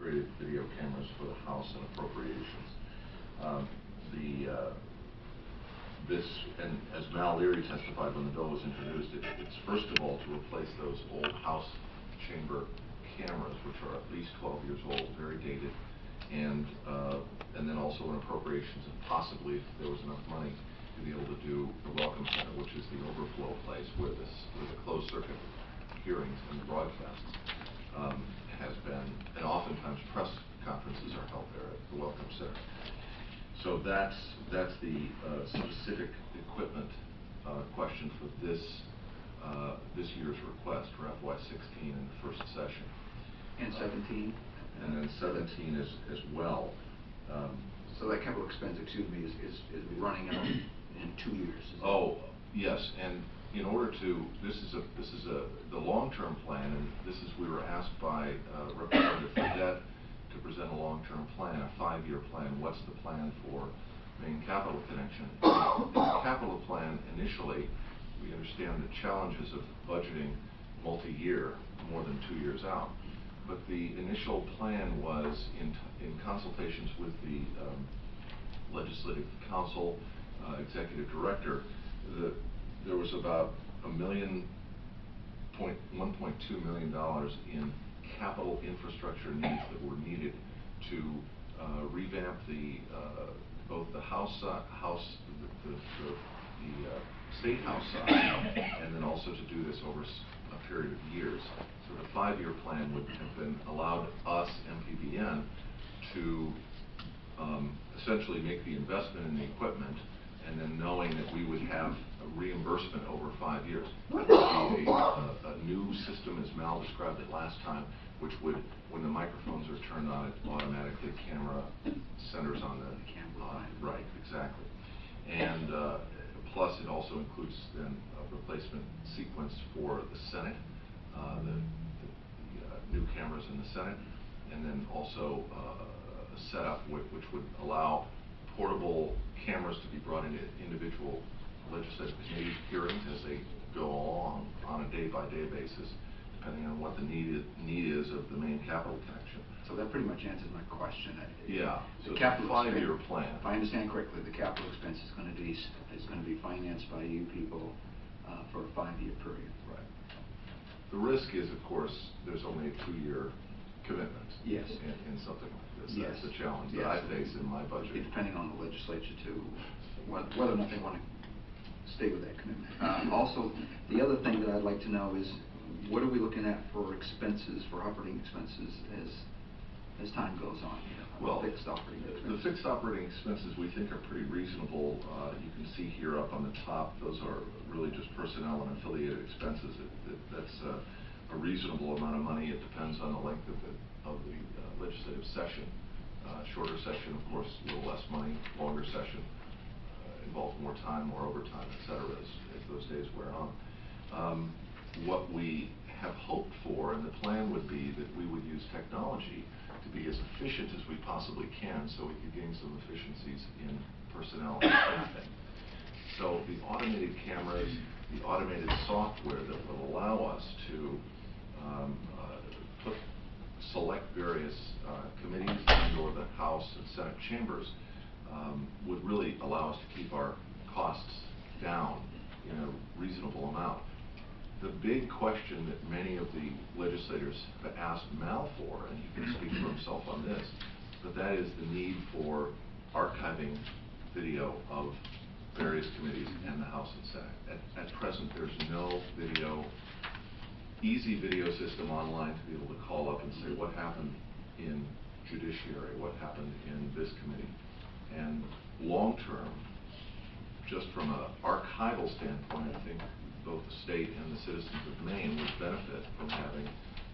upgraded video cameras for the House and appropriations. This, and as Mal Leary testified when the bill was introduced, it's first of all to replace those old House chamber cameras, which are at least 12 years old, very dated, and then also an appropriations, and possibly if there was enough money to be able to do the Welcome Center, which is the overflow place where the closed circuit hearings and broadcasts has been, and oftentimes press conferences are held there at the Welcome Center. So that's the specific equipment question for this year's request for FY16 in the first session. And 17? And then 17 as well. So that capital expense, excuse me, is running out in 2 years. Oh, yes, and in order to, this is the long-term plan, and we were asked by Representative Fredette to present a long-term plan, a 5-year plan. What's the plan for Maine Capital Connection? In the capital plan, initially, we understand the challenges of budgeting multi-year, more than 2 years out. But the initial plan was in consultations with the Legislative Council, Executive Director, there was about $1.2 million in capital infrastructure needs that were needed to revamp both the the State House side, and then also to do this over a period of years. So the 5-year plan would have been allowed us, MPBN, to essentially make the investment in the equipment, and then knowing that we would have a reimbursement over 5 years. That would be a new system, as Mal described it last time, which would, when the microphones are turned on, it automatically camera centers on the right, exactly. And plus, it also includes then a replacement sequence for the Senate, the new cameras in the Senate, and then also a setup which would allow portable cameras to be brought into individual legislative committee hearings as they go along on a day-by-day basis, depending on what the need is of the Maine Capital Connection. So that pretty much answers my question. Yeah. The so capital 5-year plan. If I understand correctly, the capital expense is going to be financed by you people for a 5-year period. Right. The risk is, of course, there's only a 2-year commitment. Yes. In something like this. Yes. That's the challenge yes. that I face in my budget. Depending on the legislature too, whether or not they want to stay with that commitment. Also, the other thing that I'd like to know is, what are we looking at for expenses, for operating expenses, as time goes on? Well, fixed operating expenses. The fixed operating expenses we think are pretty reasonable. You can see here up on the top, those are really just personnel and affiliated expenses. That's a reasonable amount of money. It depends on the length of the legislative session. Shorter session, of course, a little less money. Longer session involves more time, more overtime, et cetera, as those days wear on. What we have hoped for, and the plan would be that we would use technology to be as efficient as we possibly can, so we could gain some efficiencies in personnel and staffing. So the automated cameras, the automated software that will allow us to select various committees and/or the House and Senate chambers would really allow us to keep our costs down in a reasonable amount. The big question that many of the legislators have asked Mal for, and he can speak for himself on this, but that is the need for archiving video of various committees and the House and Senate. At present, there's no easy video system online to be able to call up and say what happened in Judiciary, what happened in this committee. And long term, just from an archival standpoint, I think both the state and the citizens of Maine would benefit from having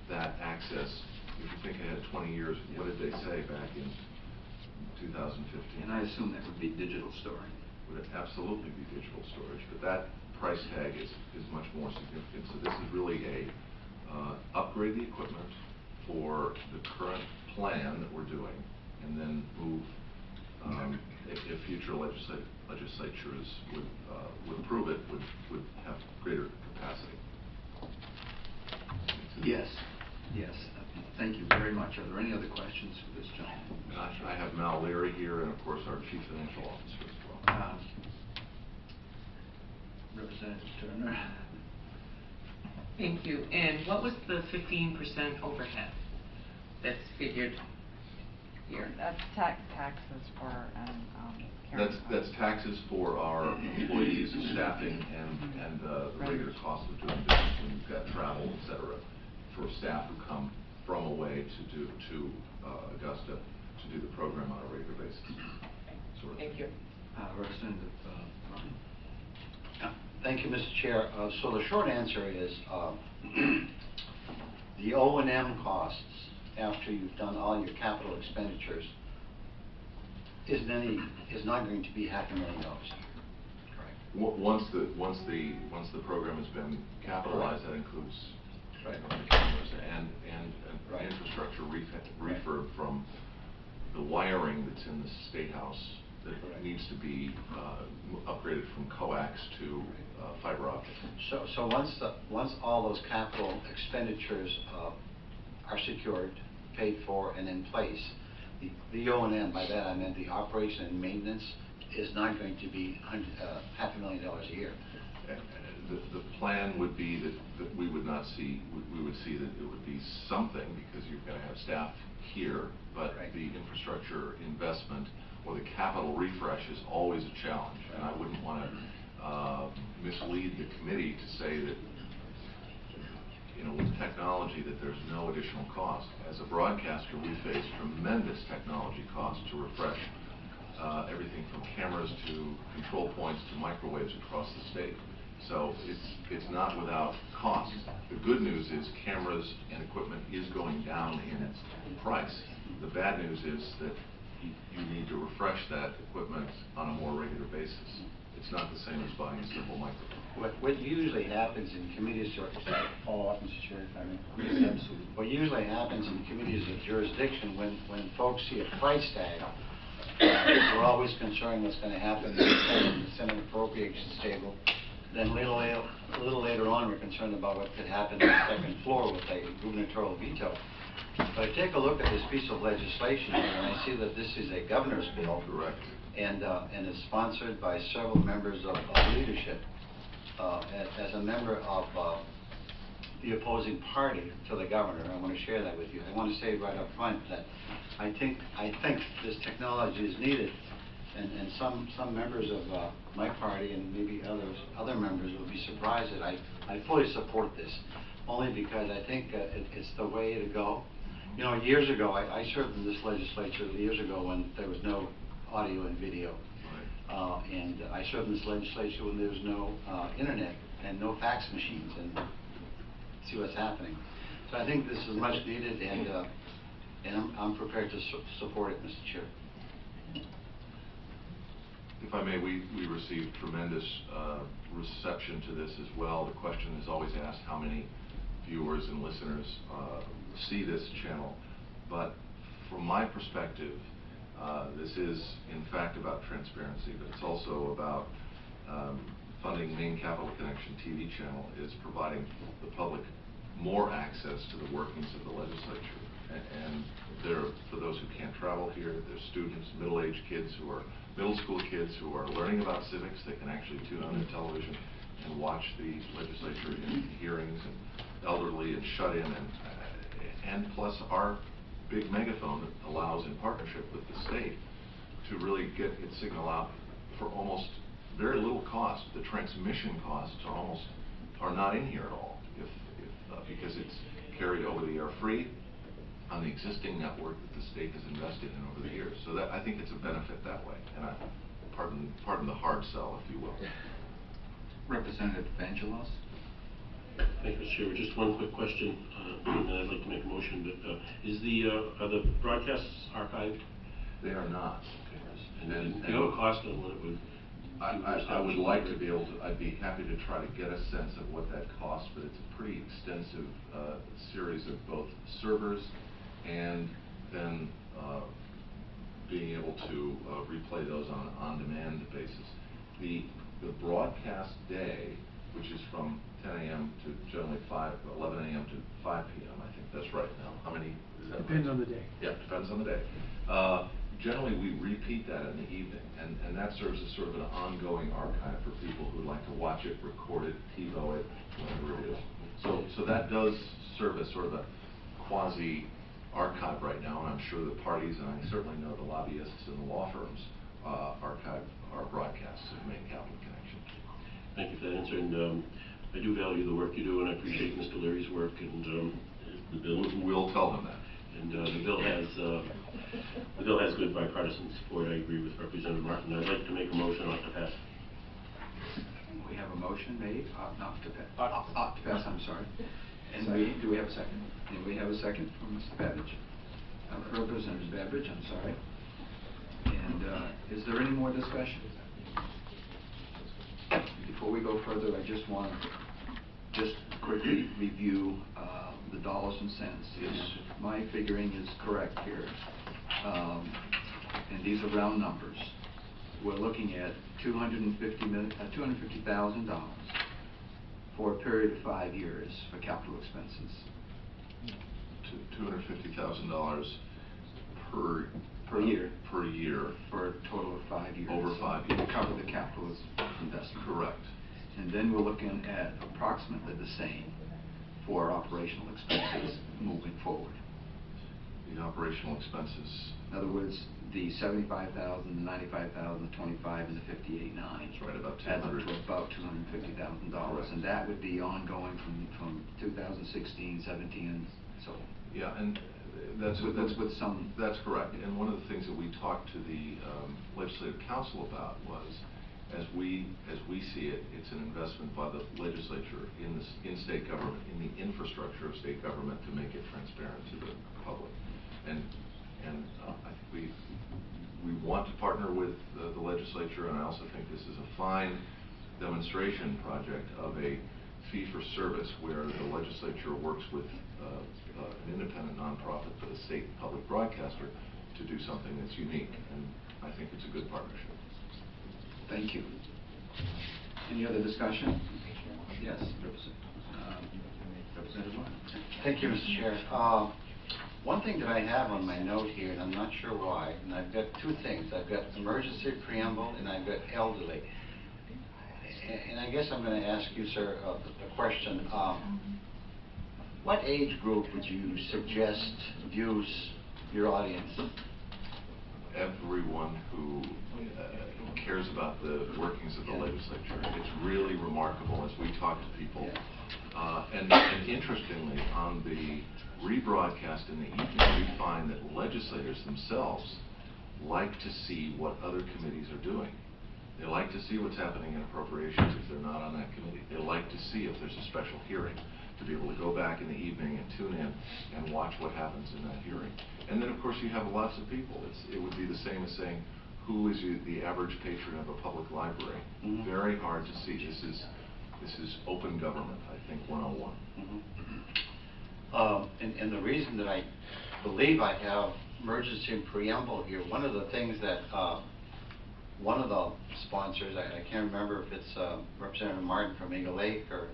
that access. If you think ahead 20 years, what did they say back in 2015? And I assume that would be digital storage. Would it absolutely be digital storage, but that price tag is much more significant. So this is really a upgrade the equipment for the current plan that we're doing, and then move if future legislatures would approve it, would have greater capacity. Yes, Thank you very much. Are there any other questions for this gentleman? I have Mal Leary here, and of course our Chief Financial Officer as well. Representative Turner. Thank you. And what was the 15% overhead that's figured here? That's taxes for That's taxes for our employees, staffing, and the regular cost of doing business when you've got travel, et cetera, for staff who come from away to Augusta to do the program on a regular basis. Thank you. Representative Martin. Thank you, Mr. Chair. So the short answer is the O&M costs after you've done all your capital expenditures is not going to be $500,000. Correct. Once the program has been capitalized, that includes Right. the cameras and Right. infrastructure refurb from the wiring that's in the State House that Right. needs to be upgraded from coax to fiber optic. So once all those capital expenditures are secured, paid for, and in place, the O&M, by that I meant the operation and maintenance, is not going to be $500,000 a year. The plan would be that we would see that it would be something, because you're going to have staff here, but Right. the infrastructure investment or the capital refresh is always a challenge, and I wouldn't want to mislead the committee to say that, with technology, that there's no additional cost. As a broadcaster, we face tremendous technology costs to refresh everything from cameras to control points to microwaves across the state. So it's not without cost. The good news is cameras and equipment is going down in price. The bad news is that you need to refresh that equipment on a more regular basis. It's not the same as buying a simple microphone. What usually happens in committees, or follow up, Mr. Chair, if I may? Yes, absolutely. What usually happens in committees of jurisdiction, when folks see a price tag, we're always concerned what's going to happen in the Senate Appropriations table. Then a little later on, we're concerned about what could happen on the second floor with a gubernatorial veto. But I take a look at this piece of legislation here, and I see that this is a governor's bill. Correct. And is sponsored by several members of leadership. As a member of the opposing party to the governor, I want to share that with you. I want to say right up front that I think this technology is needed, and some members of my party and maybe other members will be surprised that I fully support this, only because I think it's the way to go. Years ago, I served in this legislature years ago when there was no audio and video. Right. And I served in this legislature when there was no internet and no fax machines, and see what's happening. So I think this is much needed, and I'm prepared to support it, Mr. Chair. If I may, we received tremendous reception to this as well. The question is always asked, how many viewers and listeners see this channel? But from my perspective, this is in fact about transparency, but it's also about funding Maine Capital Connection TV channel is providing the public more access to the workings of the legislature. And for those who can't travel here, there's students, middle-aged kids middle school kids who are learning about civics. They can actually tune on their television and watch the legislature in hearings, and elderly and shut in, and plus our big megaphone that allows, in partnership with the state, to really get its signal out for almost very little cost. The transmission costs are not in here at all, because it's carried over the air free on the existing network that the state has invested in over the years. So that, I think it's a benefit that way, and pardon the hard sell, if you will. Representative Vangelos. Thank you, Mr. Chair. Just one quick question, and I'd like to make a motion. But are the broadcasts archived? They are not. And do you have a cost on what it would? I would like to be able to. I'd be happy to try to get a sense of what that costs, but it's a pretty extensive series of both servers and then being able to replay those on an on-demand basis. The broadcast day which is from 10 a.m. to generally 11 a.m. to 5 p.m. I think that's right now. How many? Is that Depends right? on the day. Yeah, depends on the day. Generally, we repeat that in the evening, and that serves as sort of an ongoing archive for people who'd like to watch it, record it, TiVo it, whatever it is. So that does serve as sort of a quasi-archive right now, and I'm sure the parties, and I certainly know the lobbyists and the law firms archive our broadcasts of Maine Capital Connection. Thank you for that answer, and I do value the work you do, and I appreciate Mr. Leary's work, and the bill. We'll tell them that. And the bill has good bipartisan support. I agree with Representative Martin. I'd like to make a motion on to pass. We have a motion made, not to pass, ought to pass, I'm sorry. And do we have a second? And we have a second from Mr. Babbage. Representative Babbage, I'm sorry. And is there any more discussion? Before we go further, I just want to just quickly review the dollars and cents. Yes. My figuring is correct here, and these are round numbers. We're looking at $250,000 for a period of 5 years for capital expenses. $250,000 Per year. Per year. For a total of 5 years. Over 5 years. To cover the capital investment. Correct. And then we're looking at approximately the same for operational expenses moving forward. The operational expenses. In other words, the $75,000, the $95,000, the $25,000, and the $58,900. That's right, about adds up $200,000. to about $250,000. Correct. And that would be ongoing from 2016, 17, and so on. Yeah, and that's with some. That's correct. And one of the things that we talked to the Legislative Council about was, as we see it, it's an investment by the legislature in state government, in the infrastructure of state government, to make it transparent to the public. And I think we want to partner with the legislature, and I also think this is a fine demonstration project of a fee-for-service where the legislature works with an independent nonprofit, the state public broadcaster, to do something that's unique, and I think it's a good partnership. Thank you. Any other discussion? Yes, Representative Martin. Thank you, Mr. Chair. One thing that I have on my note here, and I'm not sure why, and I've got two things. I've got emergency preamble and I've got elderly. And I guess I'm going to ask you, sir, the question. What age group would you suggest views your audience? Everyone who cares about the workings of the legislature. It's really remarkable as we talk to people. And interestingly, on the rebroadcast in the evening, we find that legislators themselves like to see what other committees are doing. They like to see what's happening in appropriations if they're not on that committee. They like to see if there's a special hearing, to be able to go back in the evening and tune in and watch what happens in that hearing. And then, of course, you have lots of people. It would be the same as saying, who is the average patron of a public library? Mm-hmm. Very hard to see. This is open government, I think, 101. Mm-hmm. And the reason that I believe I have emergency and preamble here, one of the things that one of the sponsors, I can't remember if it's Representative Martin from Eagle Lake or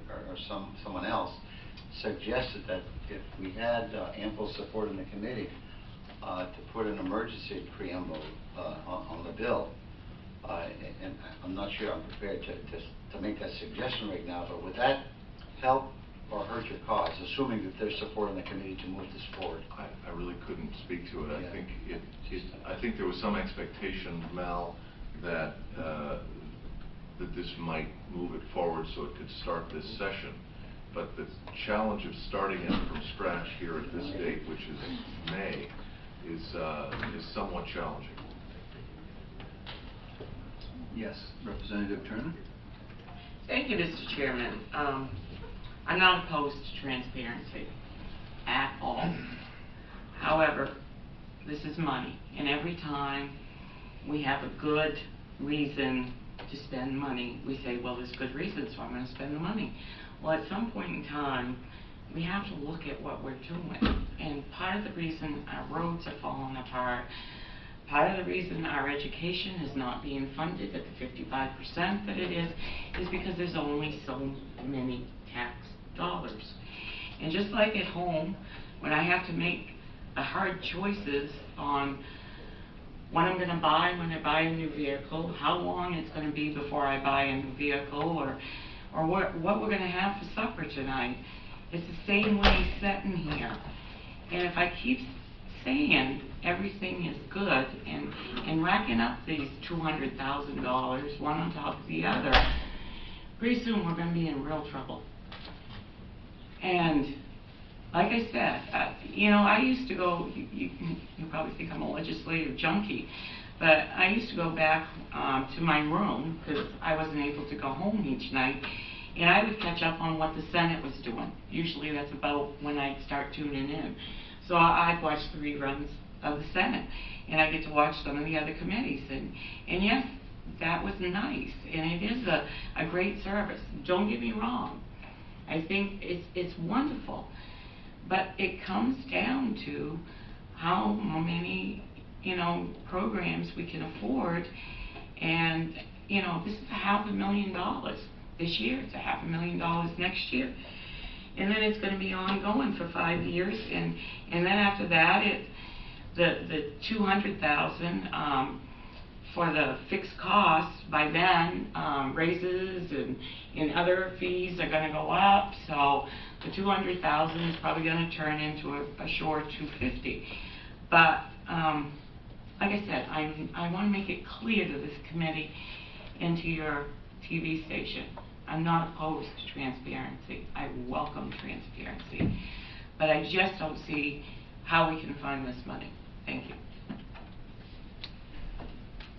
someone else, suggested that if we had ample support in the committee to put an emergency preamble on the bill. And I'm not sure I'm prepared to make that suggestion right now, but would that help or hurt your cause, assuming that there's support in the committee to move this forward? I really couldn't speak to it. Yeah. I think there was some expectation, Mal, that this might move it forward so it could start this session. But the challenge of starting it from scratch here at this date, which is May, is somewhat challenging. Yes, Representative Turner. Thank you, Mr. Chairman. I'm not opposed to transparency at all. However, this is money, and every time we have a good reason to spend money, we say, well, there's good reasons, so I'm going to spend the money. Well, at some point in time, we have to look at what we're doing. And part of the reason our roads are falling apart, part of the reason our education is not being funded at the 55% that it is because there's only so many tax dollars. And just like at home, when I have to make hard choices on what I'm going to buy when I buy a new vehicle, how long it's going to be before I buy a new vehicle, or what we're going to have for supper tonight, it's the same way sitting here. And if I keep saying everything is good and racking up these $200,000, one on top of the other, pretty soon we're going to be in real trouble. And like I said, you know, I used to go, you probably think I'm a legislative junkie, but I used to go back to my room because I wasn't able to go home each night, and I would catch up on what the Senate was doing. Usually that's about when I'd start tuning in. So I'd watch the reruns of the Senate, and I get to watch some of the other committees, and yes, that was nice, and it is a great service. Don't get me wrong. I think it's wonderful, but it comes down to how many, you know, programs we can afford, and, you know, this is $500,000 this year, it's $500,000 next year, and then it's going to be ongoing for 5 years, and then after that, the $200,000 for the fixed costs. By then, raises and other fees are going to go up, so the $200,000 is probably going to turn into a short $250,000. But like I said, I want to make it clear to this committee and to your TV station, I'm not opposed to transparency. I welcome transparency, but I just don't see how we can find this money. Thank you.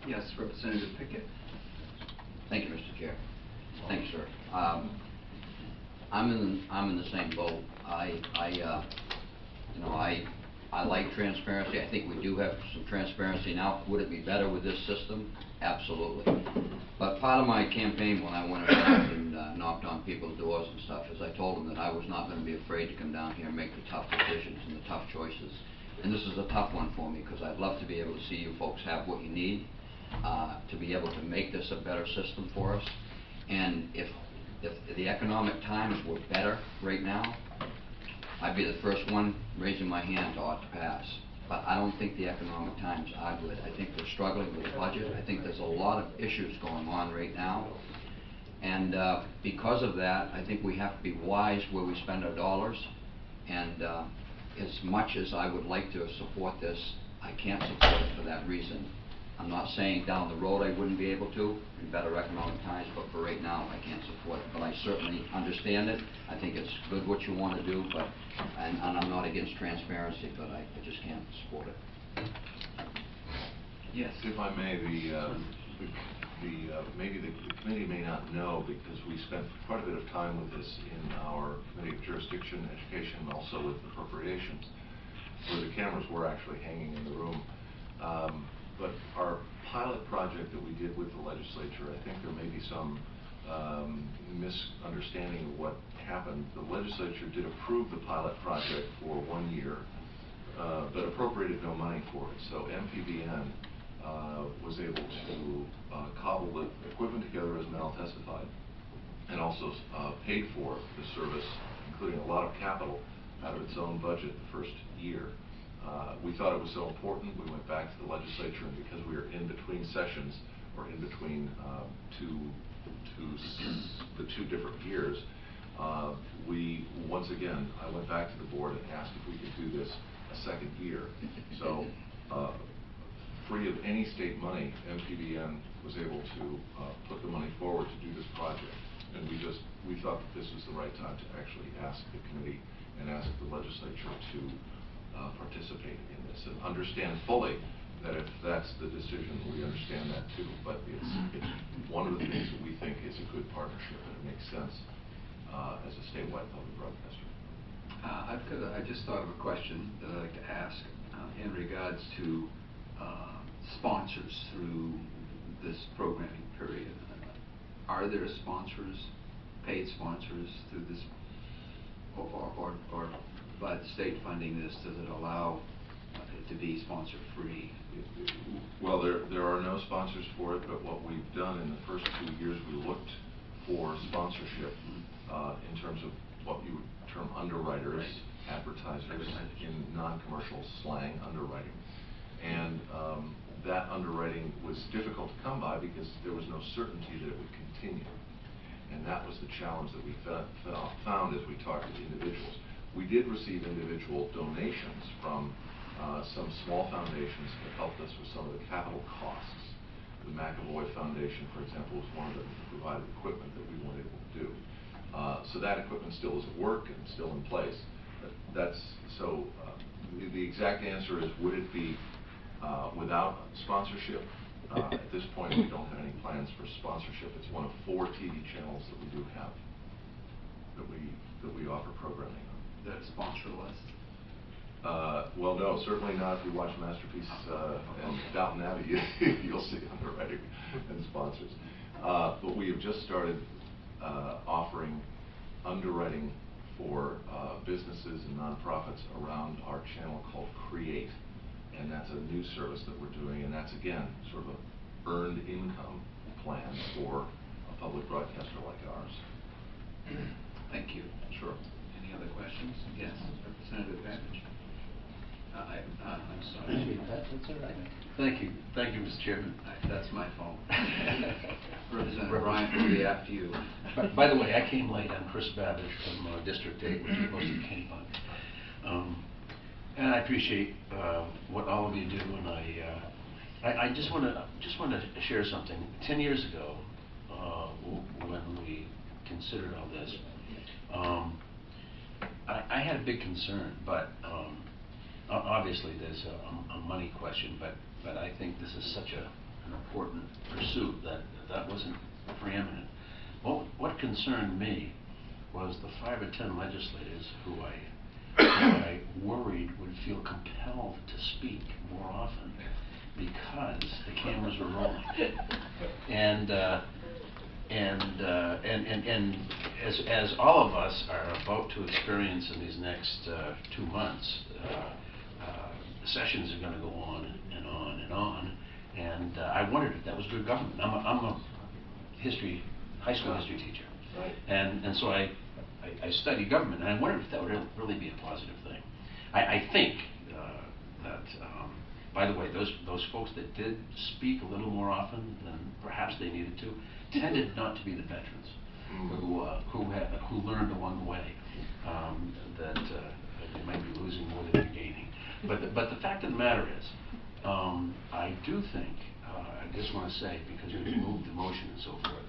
Yes, Representative Pickett. Thank you, Mr. Chair. Thank you, sir. I'm in the same boat. You know, I like transparency. I think we do have some transparency now. Would it be better with this system? Absolutely. But part of my campaign when I went around and knocked on people's doors and stuff is I told them that I was not going to be afraid to come down here and make the tough decisions and the tough choices. And this is a tough one for me because I'd love to be able to see you folks have what you need to be able to make this a better system for us. And if the economic times were better right now, I'd be the first one raising my hand to ought to pass. But I don't think the economic times are good. I think we're struggling with the budget. I think there's a lot of issues going on right now. And because of that, I think we have to be wise where we spend our dollars. And as much as I would like to support this, I can't support it for that reason. I'm not saying down the road I wouldn't be able to in better economic times, but for right now I can't support it. But I certainly understand it. I think it's good what you want to do, but and I'm not against transparency, but I just can't support it. Yes. If I may, maybe the committee may not know, because we spent quite a bit of time with this in our Committee of Jurisdiction, Education, and also with appropriations, where the cameras were actually hanging in the room. But our pilot project that we did with the legislature, I think there may be some misunderstanding of what happened. The legislature did approve the pilot project for 1 year, but appropriated no money for it. So MPBN was able to cobble the equipment together, as Mel testified, and also paid for the service, including a lot of capital, out of its own budget the first year. We thought it was so important, we went back to the legislature, and because we were in between sessions, or in between the two different years, once again, I went back to the board and asked if we could do this a second year. So, free of any state money, MPBN was able to put the money forward to do this project. And we thought that this was the right time to actually ask the committee and ask the legislature to participate in this, and understand fully that if that's the decision, we understand that too. But it's one of the things that we think is a good partnership, and it makes sense as a statewide public broadcaster. I just thought of a question that I'd like to ask in regards to sponsors through this programming period. Are there sponsors, paid sponsors through this, or by the state funding this, does it allow, to be sponsor-free? Well, there are no sponsors for it, but what we've done in the first 2 years, we looked for sponsorship in terms of what you would term underwriters, advertisers, in non-commercial slang, underwriting. And that underwriting was difficult to come by because there was no certainty that it would continue. And that was the challenge that we found as we talked to individuals. We did receive individual donations from some small foundations that helped us with some of the capital costs. The McAvoy Foundation, for example, was one of them that provided equipment that we weren't able to do. So that equipment still is at work and still in place. The exact answer is, would it be without sponsorship? At this point, we don't have any plans for sponsorship. It's one of 4 TV channels that we do have that we offer programming on. That's sponsorless? Well, no, certainly not. If you watch Masterpiece and Downton Abbey, you'll see underwriting and sponsors. But we have just started offering underwriting for businesses and nonprofits around our channel called Create. And that's a new service that we're doing, and that's, again, sort of an earned income plan for a public broadcaster like ours. Thank you. Sure. Any other questions? Yes, Representative Babbage. I'm sorry. That's all right. Thank you, Mr. Chairman. That's my fault. Representative Bryant will be after you. By the way, I came late. I'm Chris Babbage from District 8, which is most of the Kenny Fund. And I appreciate what all of you do, and I just want to share something. 10 years ago, when we considered all this, I had a big concern, but obviously there's a money question, but I think this is such an important pursuit that wasn't preeminent. What concerned me was the 5 or 10 legislators who I worried would feel compelled to speak more often because the cameras were rolling. And as all of us are about to experience in these next 2 months, sessions are going to go on and on and on. And I wondered if that was good government. I'm a high school history teacher, Right. and so I studied government, and I wondered if that would really be a positive thing. I think that, by the way, those folks that did speak a little more often than perhaps they needed to tended not to be the veterans who learned along the way that they might be losing more than they're gaining. But the fact of the matter is, I do think, I just want to say, because we moved the motion and so forth,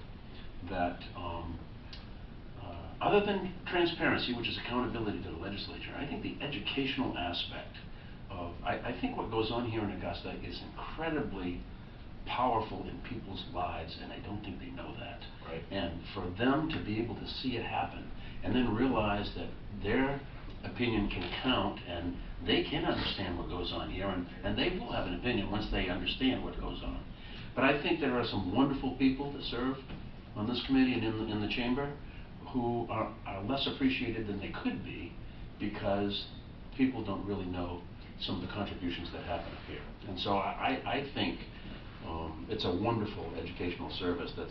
that other than transparency, which is accountability to the legislature, I think the educational aspect of, I think what goes on here in Augusta is incredibly powerful in people's lives, and I don't think they know that. Right. And for them to be able to see it happen, and then realize that their opinion can count, and they can understand what goes on here, and they will have an opinion once they understand what goes on. But I think there are some wonderful people that serve on this committee and in the chamber who are less appreciated than they could be because people don't really know some of the contributions that happen up here. And so I think it's a wonderful educational service that's